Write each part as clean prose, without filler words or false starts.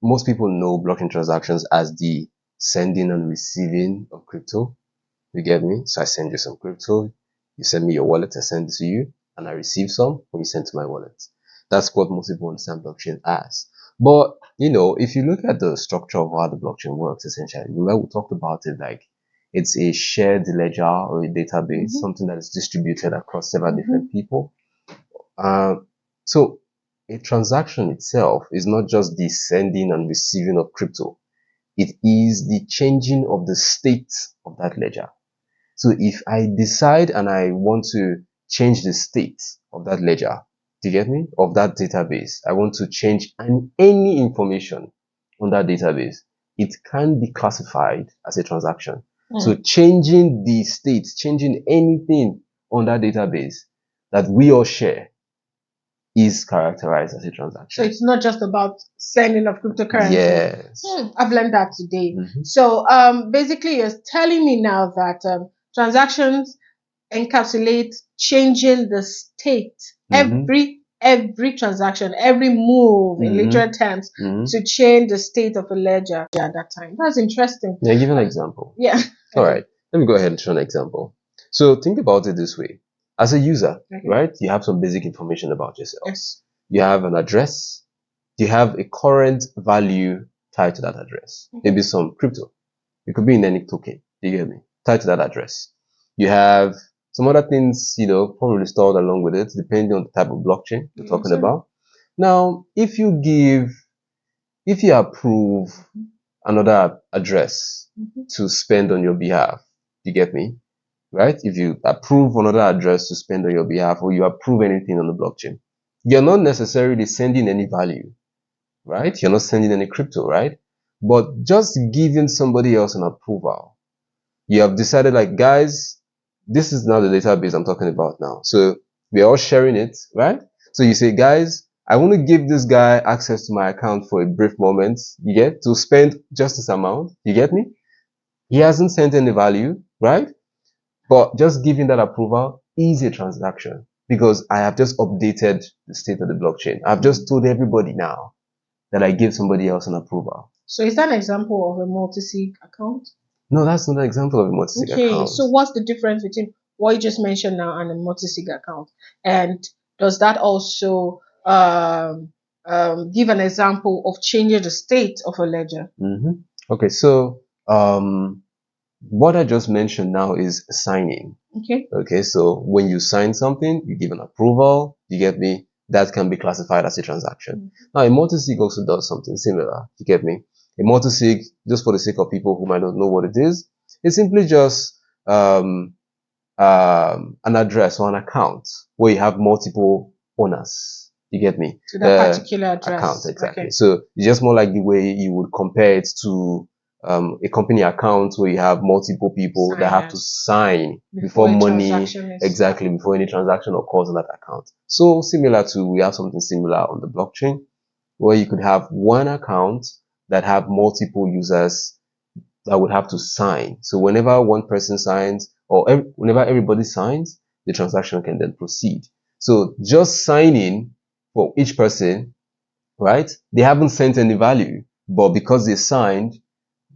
most people know blockchain transactions as the sending and receiving of crypto. You get me? So I send you some crypto, you send me your wallet, I send it to you, and I receive some when you send to my wallet. That's what most people understand blockchain as. But if you look at the structure of how the blockchain works, essentially, remember we talked about it like it's a shared ledger or a database, something that is distributed across several different people. So a transaction itself is not just the sending and receiving of crypto. It is the changing of the state of that ledger. So if I decide and I want to change the state of that ledger, do you get me? Of that database, I want to change any information on that database, it can be classified as a transaction. So changing the state, changing anything on that database that we all share is characterized as a transaction. So it's not just about sending of cryptocurrency. Yes. I've learned that today. So basically you're telling me now that transactions encapsulate changing the state. Every transaction, every move in literal terms to change the state of a ledger at that time. That's interesting. Yeah, give an example. Yeah. All right. Let me go ahead and show an example. So think about it this way. As a user, right, you have some basic information about yourself. Yes. You have an address. You have a current value tied to that address. Maybe some crypto. It could be in any token. You get me? Tied to that address. You have some other things, probably stored along with it, depending on the type of blockchain you're talking about. Now, if you approve another address to spend on your behalf, you get me? Right? If you approve another address to spend on your behalf, or you approve anything on the blockchain, you're not necessarily sending any value, right? You're not sending any crypto, right? But just giving somebody else an approval, you have decided like, guys, this is now the database I'm talking about now. So we're all sharing it, right? So you say, guys, I want to give this guy access to my account for a brief moment, you get, to spend just this amount, you get me? He hasn't sent any value, right? But just giving that approval is a transaction because I have just updated the state of the blockchain. I've just told everybody now that I gave somebody else an approval. So is that an example of a multi-sig account? No, that's not an example of a multi-sig account. So what's the difference between what you just mentioned now and a multi-sig account? And does that also give an example of changing the state of a ledger? Okay, so what I just mentioned now is signing. Okay, so when you sign something, you give an approval, you get me? That can be classified as a transaction. Now, a multi-sig also does something similar, you get me? A multi-sig, just for the sake of people who might not know what it is, it's simply just an address or an account where you have multiple owners. You get me? To that particular address. Account, exactly. So it's just more like the way you would compare it to a company account where you have multiple people that have to sign before money, before any transaction occurs on that account. So we have something similar on the blockchain where you could have one account that have multiple users that would have to sign. So whenever one person signs or whenever everybody signs, the transaction can then proceed. So just signing for each person, right? They haven't sent any value, but because they signed,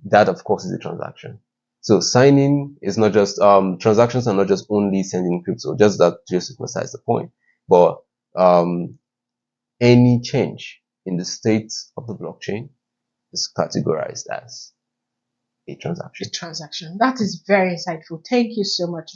that of course is a transaction. So signing is not just transactions are not just only sending crypto, just to emphasize the point. But any change in the state of the blockchain is categorized as a transaction. That is very insightful. Thank you so much.